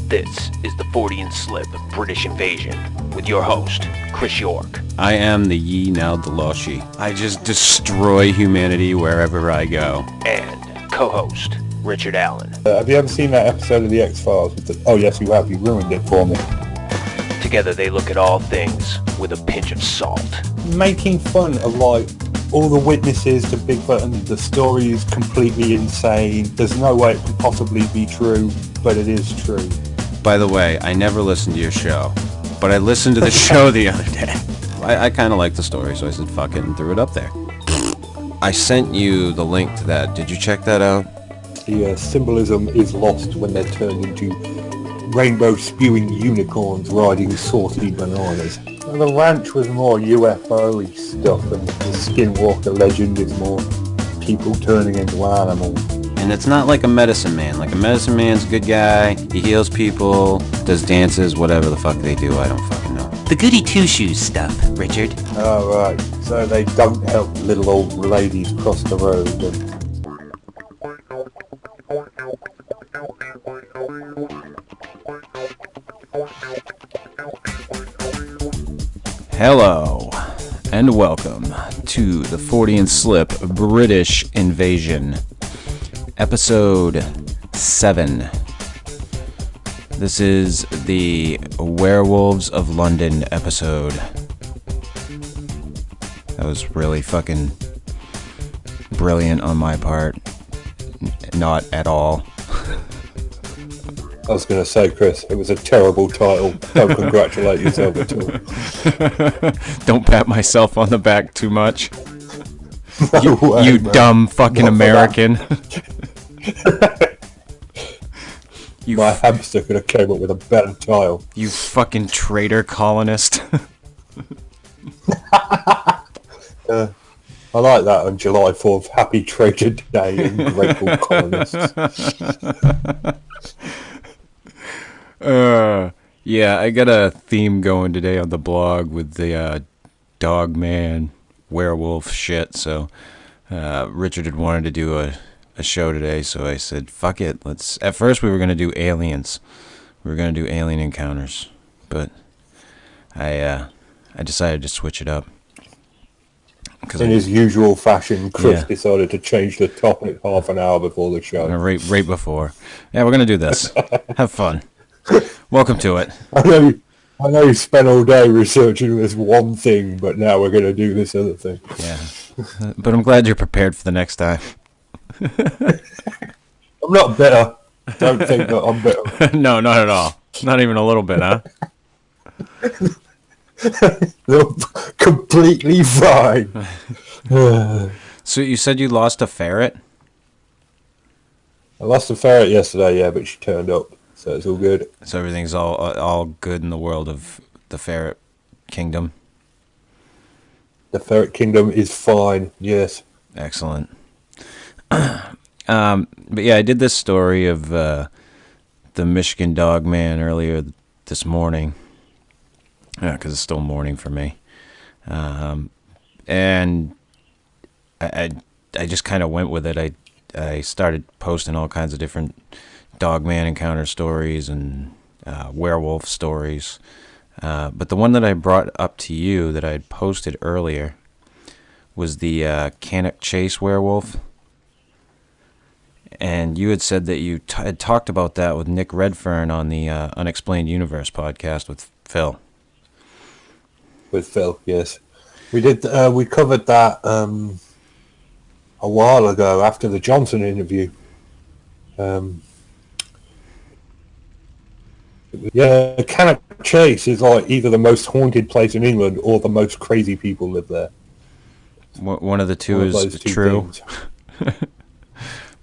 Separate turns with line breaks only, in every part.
This is the Fortean Slip British Invasion with your host, Chris York.
I am the Ye Now Deloshi. I just destroy humanity wherever I go.
And co-host, Richard Allen.
Have you ever seen that episode of The X-Files? Oh yes, you have. You ruined it for me.
Together they look at all things with a pinch of salt.
Making fun of like all the witnesses to Bigfoot, and the story is completely insane. There's no way it can possibly be true, but it is true.
By the way, I never listened to your show, but I listened to the show the other day. I kind of liked the story, so I said fuck it and threw it up there. I sent you the link to that. Did you check that out?
The symbolism is lost when they're turned into rainbow-spewing unicorns riding saucy bananas. Well, the ranch was more UFO-y stuff, and the Skinwalker legend is more people turning into animals.
And it's not like a medicine man. Like a medicine man's a good guy. He heals people, does dances, whatever the fuck they do. I don't fucking know.
The goody two-shoes stuff, Richard.
Oh, right. So they don't help little old ladies cross the road.
Hello, and welcome to the Fortean Slip British Invasion, Episode 7. This is the Werewolves of London episode. That was really fucking brilliant on my part. Not at all.
I was going to say, Chris, it was a terrible title. Don't congratulate yourself at all.
Don't pat myself on the back too much.
No way,
you
man.
dumb fucking
Not
American.
My hamster could have came up with a better title.
You fucking traitor colonist.
I like that on July 4th. Happy Trader Day and grateful colonists.
Yeah, I got a theme going today on the blog with the Dogman werewolf shit, so Richard had wanted to do a show today, so I said, fuck it, at first we were going to do aliens. We were going to do alien encounters, but I decided to switch it up.
In his usual fashion, Chris decided to change the topic half an hour before the show.
Right before. Yeah, we're going to do this. Have fun. Welcome to it.
I know you spent all day researching this one thing, but now we're going to do this other thing.
Yeah. But I'm glad you're prepared for the next time.
I'm not bitter. Don't think that I'm bitter.
No, not at all. Not even a little bit, huh?
They're completely fine.
So you said you lost a ferret?
I lost a ferret yesterday, yeah, but she turned up, so it's all good.
So everything's all good in the world of the ferret kingdom?
The ferret kingdom is fine, yes.
Excellent. But yeah, I did this story of the Michigan Dogman earlier this morning. Yeah, because it's still morning for me. And I just kind of went with it. I started posting all kinds of different Dogman encounter stories and werewolf stories. But the one that I brought up to you that I had posted earlier was the Cannock Chase werewolf. And you had said that you had talked about that with Nick Redfern on the Unexplained Universe podcast with Phil.
With Phil, yes. We did. We covered that a while ago after the Johnson interview. Yeah, Cannock Chase is like either the most haunted place in England or the most crazy people live there.
One of the two is true.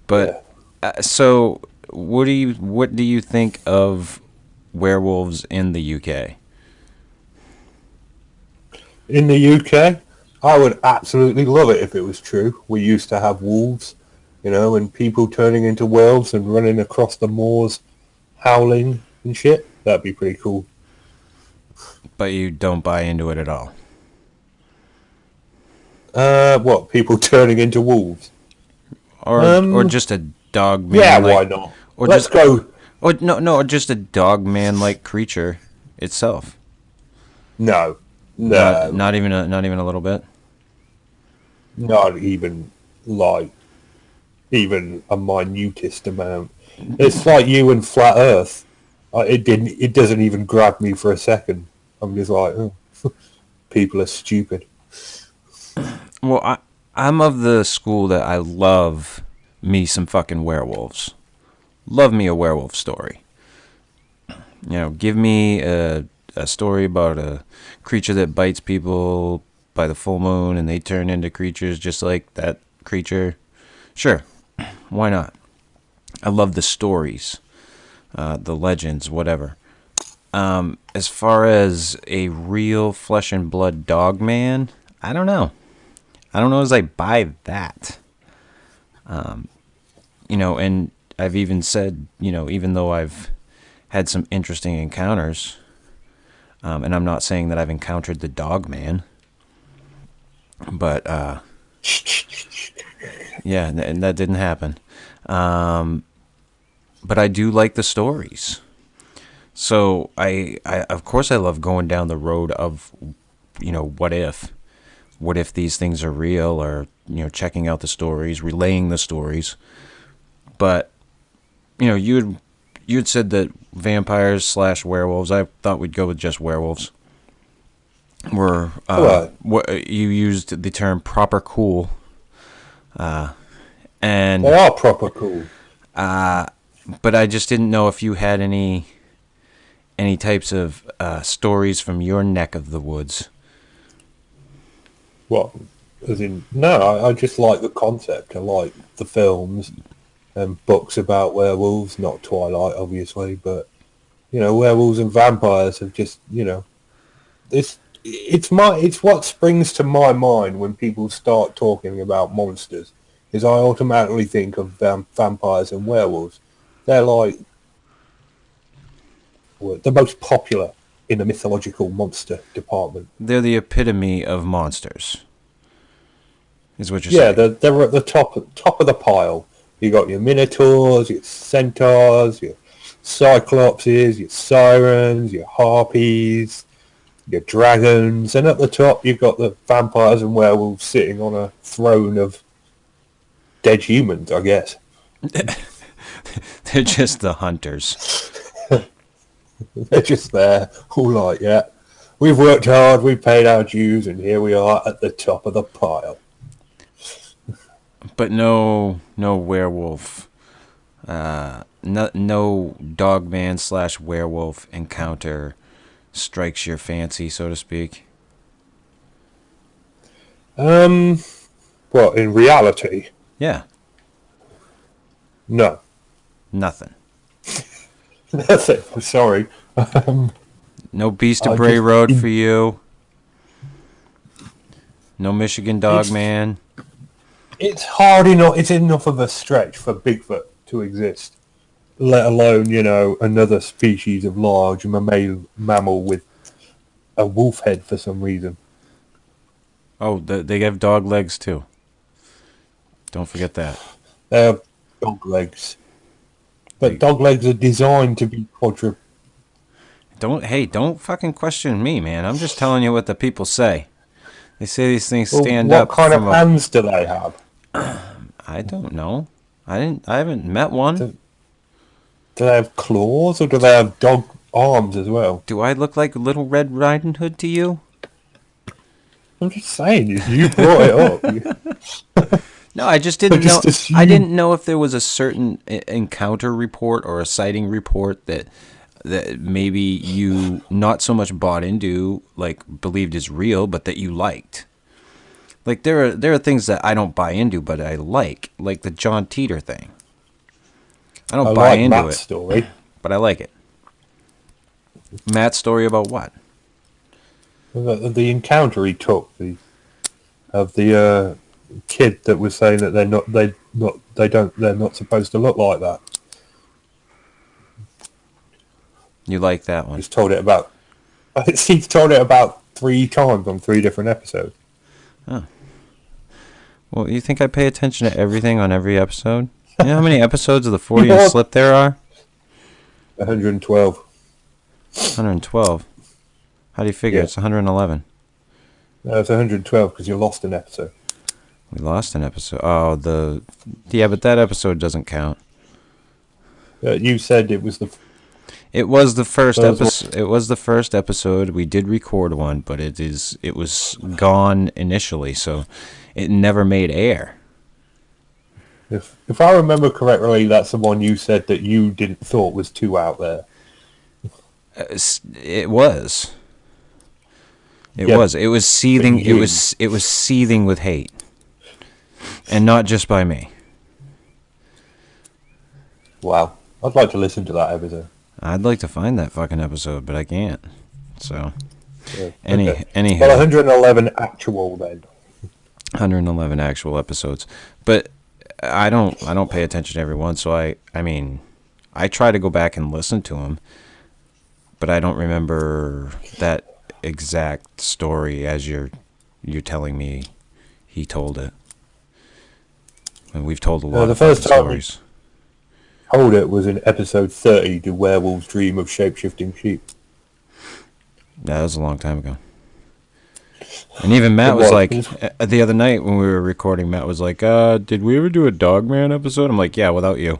But so, what do you think of werewolves in the UK?
In the UK, I would absolutely love it if it was true. We used to have wolves, and people turning into werewolves and running across the moors, howling and shit. That'd be pretty cool.
But you don't buy into it at all?
What, people turning into wolves?
Or just a dog man?
Yeah,
like,
why not?
Or
Let's
just, Oh no, just a dogman-like creature itself.
No,
Not
no,
not even a little bit.
not even like even a minutest amount. It's like you and flat Earth. It doesn't even grab me for a second. I'm just like, oh, people are stupid.
Well, I'm of the school that I love me some fucking werewolves. Love me a werewolf story. Give me a story about a creature that bites people by the full moon and they turn into creatures just like that creature. Sure, why not? I love the stories, the legends, whatever. As far as a real flesh and blood dog man, I don't know. I don't know as I buy that. And I've even said, even though I've had some interesting encounters, and I'm not saying that I've encountered the dog man, but yeah, and that didn't happen. But I do like the stories. So I of course I love going down the road of, what if these things are real, or checking out the stories, relaying the stories. But you'd said that vampires / werewolves. I thought we'd go with just werewolves. Were what you used the term proper cool, and
They are proper cool.
but I just didn't know if you had any types of stories from your neck of the woods.
What? As in, no, I just like the concept. I like the films and books about werewolves. Not Twilight, obviously, but werewolves and vampires have just, it's what springs to my mind when people start talking about monsters. Is I automatically think of vampires and werewolves. They're like the most popular in the mythological monster department.
They're the epitome of monsters, is what you're
Yeah,
saying.
they're at the top of the pile. You got your minotaurs, your centaurs, your cyclopses, your sirens, your harpies, your dragons, and at the top you've got the vampires and werewolves sitting on a throne of dead humans, I guess.
They're just the hunters.
They're just there, all like, yeah, we've worked hard, we've paid our dues, and here we are at the top of the pile.
But no werewolf, no dogman / werewolf encounter strikes your fancy, so to speak.
Well, in reality,
Yeah,
no.
nothing.
That's it. I'm sorry.
No Beast of
I
Bray
just-
Road for you. No Michigan Dogman.
It's hard enough. It's enough of a stretch for Bigfoot to exist, let alone another species of large mammal with a wolf head for some reason.
Oh, they have dog legs too. Don't forget that.
They have dog legs, but dog legs are designed to be quadruped.
Don't fucking question me, man. I'm just telling you what the people say. They say these things
Well,
stand
what
up
kind of
from a...
hands do they have?
I don't know. I haven't met one.
Do they have claws, or do they have dog arms as well?
Do I look like Little Red Riding Hood to you?
I'm just saying, you brought it up.
No, I just didn't know.
assumed.
I didn't know if there was a certain encounter report or a sighting report that maybe you not so much bought into, like believed is real, but that you liked. Like there are things that I don't buy into, but I like the John Teeter thing. I don't buy
like
into
Matt's
it,
story.
but I like it. Matt's story about what?
The encounter he took, of the kid that was saying that they're not supposed to look like that.
You like that one?
He's told it about 3 times on 3 different episodes.
Well, you think I pay attention to everything on every episode? You know how many episodes of the Fortean Slip there are?
112.
112. How do you figure?
Yeah.
It's 111.
No, it's 112 because you lost an episode.
We lost an episode. Oh, but that episode doesn't count.
You said it was the...
It was the first episode. It was the first episode. We did record one, but it was gone initially, so it never made air.
If I remember correctly, that's the one you said that you didn't thought was too out there.
It was. It was. It was seething. It was seething with hate, and not just by me.
Wow, I'd like to listen to that episode.
I'd like to find that fucking episode, but I can't. So,
Yeah,
anyhow.
Well, 111 actual then.
111 actual episodes, but I don't pay attention to every one. So I mean, I try to go back and listen to them, but I don't remember that exact story as you're telling me he told it. And we've told a lot of
first time
stories.
Told it was in episode 30. Do werewolves dream of shapeshifting sheep?
That was a long time ago. And even Matt was like, the other night when we were recording, Matt was like, did we ever do a Dogman episode? I'm like, yeah, without you.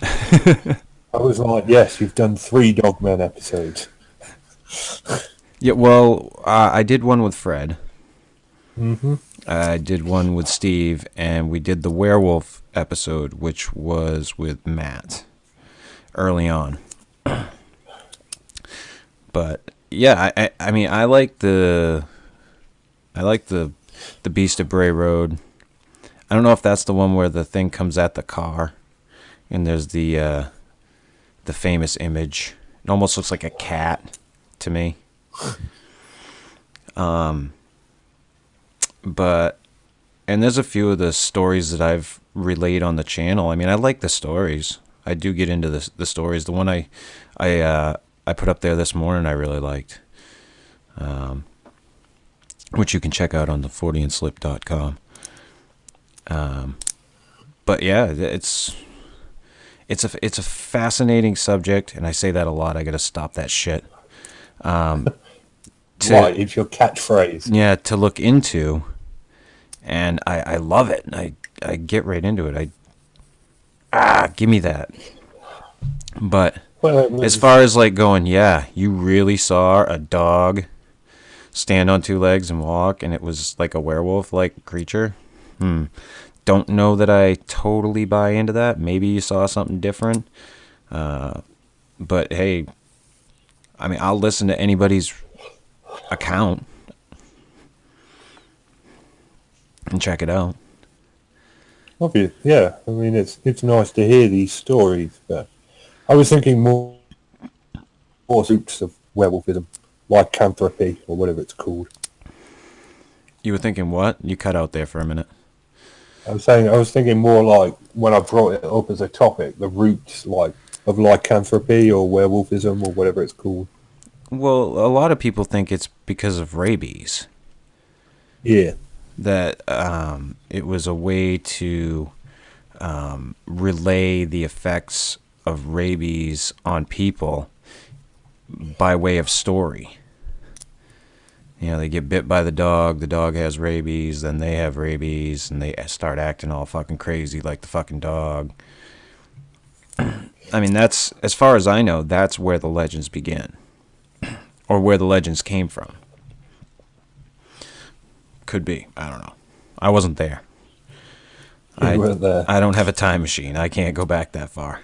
I was like, yes, you've done 3 Dogman episodes.
Yeah, well, I did one with Fred.
Mm-hmm.
I did one with Steve, and we did the werewolf episode, which was with Matt early on. But yeah, I mean, I like the Beast of Bray Road. I don't know if that's the one where the thing comes at the car, and there's the famous image. It almost looks like a cat to me. But there's a few of the stories that I've relayed on the channel. I mean, I like the stories. I do get into the stories. The one I put up there this morning I really liked, which you can check out on the forteanslip.com. But yeah, it's a fascinating subject, and I say that a lot. I got to stop that shit.
Right, it's your catchphrase.
Yeah, to look into, and I love it. And I get right into it. Give me that. But as far as like going, yeah, you really saw a dog stand on 2 legs and walk, and it was like a werewolf-like creature. Don't know that I totally buy into that. Maybe you saw something different. But hey, I mean, I'll listen to anybody's account and check it out.
Obvious, yeah. I mean, it's nice to hear these stories, but I was thinking more roots of werewolfism, lycanthropy or whatever it's called.
You were thinking what? You cut out there for a minute.
I was thinking more like when I brought it up as a topic, the roots like of lycanthropy or werewolfism or whatever it's called.
Well, a lot of people think it's because of rabies.
Yeah.
That it was a way to relay the effects of rabies on people by way of story. You know, they get bit by the dog has rabies, then they have rabies, and they start acting all fucking crazy like the fucking dog. I mean, that's, as far as I know, that's where the legends begin. Or where the legends came from. Could be. I don't know. I wasn't there.
You weren't there.
I don't have a time machine. I can't go back that far.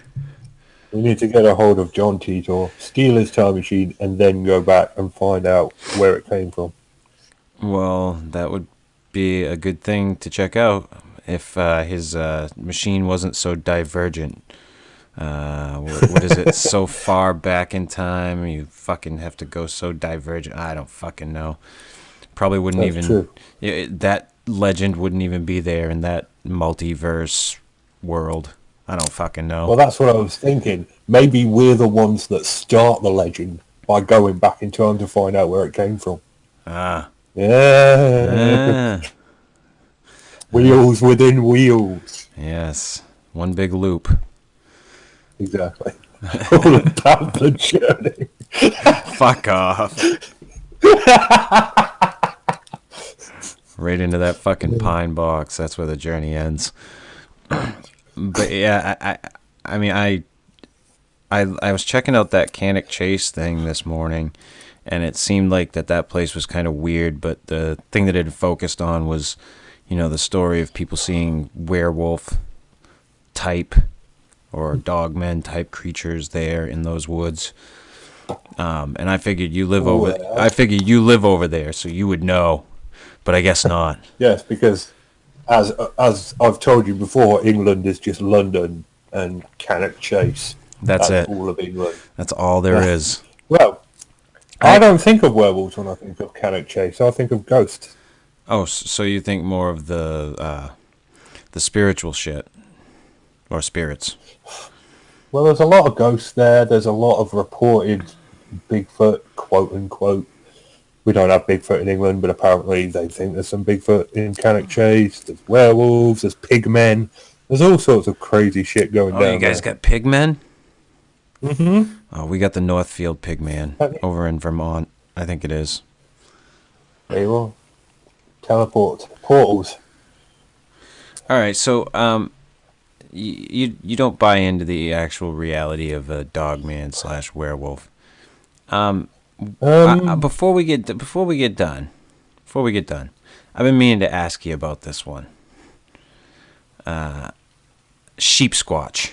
We need to get a hold of John Titor, steal his time machine, and then go back and find out where it came from.
Well, that would be a good thing to check out if his machine wasn't so divergent. What is it? So far back in time, you fucking have to go so divergent. I don't fucking know. Probably wouldn't
That's
even...
true.
That legend wouldn't even be there in that multiverse world. I don't fucking know.
Well, that's what I was thinking. Maybe we're the ones that start the legend by going back in time to find out where it came from.
Ah.
Yeah. Wheels within wheels.
Yes. One big loop.
Exactly. all about the journey.
Fuck off. Right into that fucking pine box. That's where the journey ends. But yeah, I mean, I was checking out that Cannock Chase thing this morning, and it seemed like that place was kind of weird, but the thing that it focused on was, you know, the story of people seeing werewolf type or dogmen type creatures there in those woods. And I figured you live over there, so you would know, but I guess not.
Yes, because as I've told you before, England is just London and Cannock Chase.
That's it.
All of England.
That's all there is.
Well, I don't think of werewolves when I think of Cannock Chase. I think of ghosts.
Oh, so you think more of the spiritual shit, or spirits?
Well, there's a lot of ghosts there. There's a lot of reported Bigfoot, quote unquote. We don't have Bigfoot in England, but apparently they think there's some Bigfoot in Cannock Chase. There's werewolves. There's pigmen. There's all sorts of crazy shit going down.
Oh, you guys got pigmen?
Mm-hmm.
Oh, we got the Northfield pigman over in Vermont. I think it is.
There you are. Teleport portals.
All right, so you don't buy into the actual reality of a dogman / werewolf. Before we get done, I've been meaning to ask you about this one. Sheep squatch.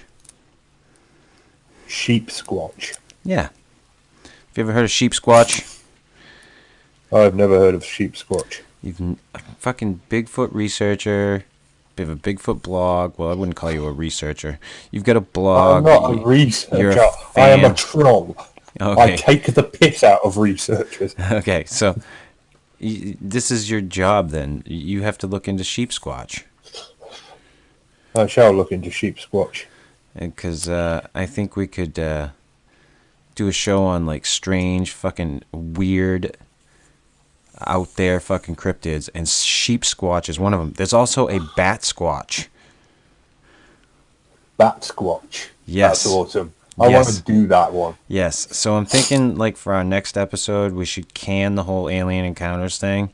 Sheep squatch.
Yeah. Have you ever heard of sheep squatch?
I've never heard of sheep squatch.
You've a fucking Bigfoot researcher. You have a Bigfoot blog. Well, I wouldn't call you a researcher. You've got a blog.
I'm not a researcher.
You're a
I am
fan.
a troll.
Okay.
I take the piss out of researchers.
Okay, so this is your job then. You have to look into sheep squatch.
I shall look into sheep squatch.
Because I think we could do a show on like strange, fucking weird, out there fucking cryptids, and sheep squatch is one of them. There's also a bat squatch.
Bat squatch.
Yes.
That's awesome. I want to do that one.
Yes. So I'm thinking like for our next episode, we should can the whole alien encounters thing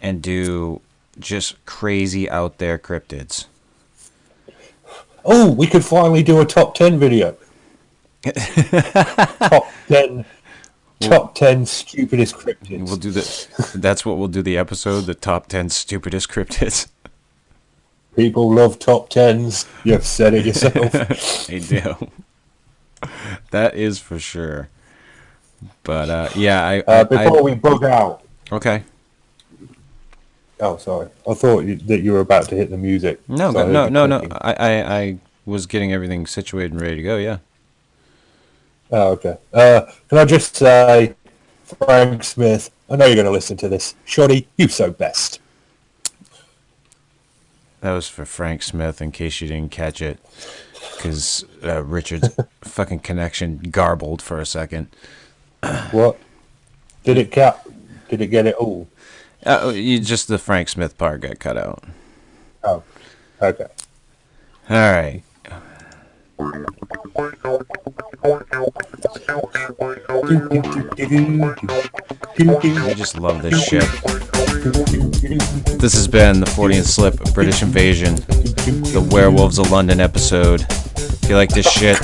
and do just crazy out there cryptids.
Oh, we could finally do a top 10 video. Top 10 stupidest cryptids.
We'll do that's what we'll do the episode, the top 10 stupidest cryptids.
People love top 10s. You've said it yourself.
They do. That is for sure. But yeah,
before we bug out.
Okay.
Oh, sorry. I thought that you were about to hit the music.
No. I was getting everything situated and ready to go. Yeah.
Oh, okay. Can I just say, Frank Smith, I know you're going to listen to this. Shoddy, you so best.
That was for Frank Smith, in case you didn't catch it, because Richard's fucking connection garbled for a second.
What? Did it get it all?
Just the Frank Smith part got cut out.
Oh, okay.
All right. I just love this shit. This has been the Fortean Slip British Invasion, the Werewolves of London episode. If you like this shit,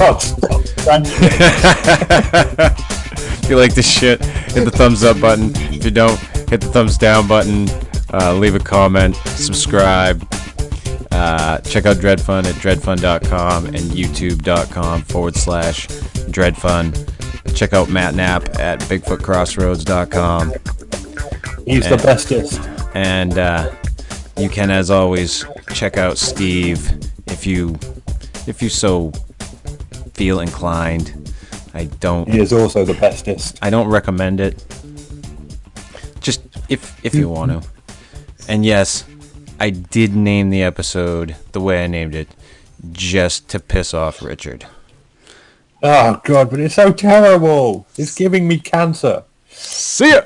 if you like this shit, hit the thumbs up button. If you don't, hit the thumbs down button. Leave a comment, subscribe. Check out Dred Funn at dredfunn.com and youtube.com/Dred Funn. Check out Matt Knapp at bigfootcrossroads.com.
He's the bestest.
And you can, as always, check out Steve if you so feel inclined. He
is also the bestest.
I don't recommend it. Just if you want to. And yes, I did name the episode the way I named it, just to piss off Richard.
Oh, God, but it's so terrible. It's giving me cancer.
See ya!